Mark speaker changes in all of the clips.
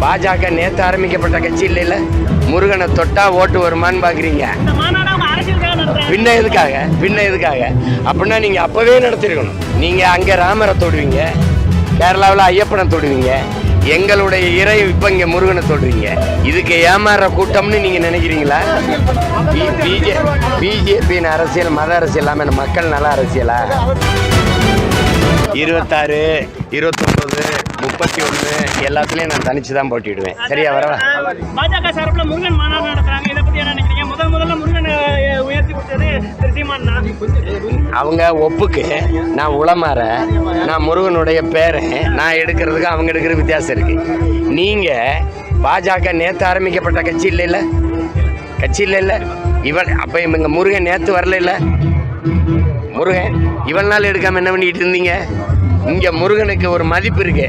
Speaker 1: பாஜக நேற்று ஆரம்பிக்கப்பட்ட கட்சி இல்லைல்ல, முருகனை தொட்டா ஓட்டு வருமான்னு பாக்குறீங்க. பின்ன எதுக்காக அப்படின்னா நீங்க அப்பவே நடத்திருக்கணும். நீங்க அங்க ராமரை தொடுவீங்க, கேரளாவில் ஐயப்பனை தொடுவீங்க, எங்களுடைய இறை இப்ப இங்க முருகனை தொடுறீங்க. இதுக்கு ஏமாற கூட்டம்னு நீங்க நினைக்கிறீங்களா? பிஜேபியின் அரசியல் மத அரசியல் இல்லாம மக்கள் நல அரசியலா? 26, 29, 31 எல்லாத்துலயும் நான் தனிச்சு தான் போட்டிடுவேன். சரியா வரவா?
Speaker 2: பாஜக சார்பில் முருகன் மாநாடு நடத்துறாங்க. இதை பத்தி என்ன நினைக்கிறீங்க? முதல்ல முருகன் உயர்த்தி கொடுத்தது சீமான் தான்.
Speaker 1: அவங்க ஒப்புக்கு நான் உளமாற, நான் முருகனுடைய பேரன், நான் எடுக்கிறதுக்கு அவங்க எடுக்கிற வித்தியாசம் இருக்கு. நீங்க பாஜக நேற்று ஆரம்பிக்கப்பட்ட கட்சி இல்லைல்ல இவன் அப்ப இவங்க முருகன் நேற்று வரல. முருகன் இவள் நாள் எடுக்காம என்ன பண்ணிட்டு இருந்தீங்க? இங்க முருகனுக்கு ஒரு மதிப்பு இருக்கு.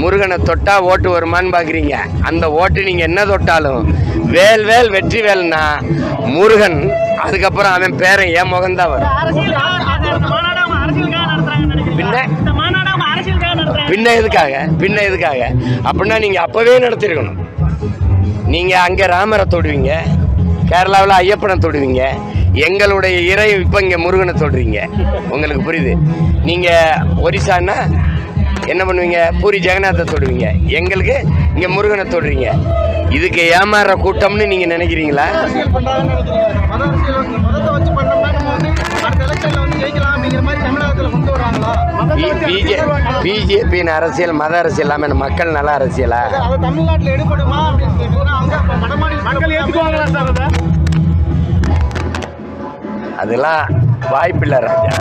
Speaker 1: முருகனை தொட்டா ஓட்டு வருமான்னு பாக்குறீங்க. அந்த ஓட்டு நீங்க என்ன தொட்டாலும் வேல் வெற்றி வேல்னா முருகன், அதுக்கப்புறம் அவன் பேரன் என் முகம்தான் வரும். பின்ன எதுக்காக அப்படின்னா நீங்க அப்பவே நடத்திருக்கணும். நீங்க அங்க ராமரை தொடுவீங்க, கேரளாவில் ஐயப்பனை தொடுவீங்க, எங்களுடைய இறை இப்ப இங்க முருகனை தொடுறீங்க. உங்களுக்கு புரியுது? நீங்க ஒரிசான்னா என்ன பண்ணுவீங்க? பூரி ஜெகநாத்தை தொடுவீங்க, எங்களுக்கு இங்க முருகனை தொடுறீங்க. இதுக்கு ஏமாற கூட்டம்னு நீங்க நினைக்கிறீங்களா? பிஜேபியின் அரசியல் மத அரசியல் இல்லாம மக்கள் நல அரசியலா? அதெல்லாம் வாய்ப்பில்லை ராஜா.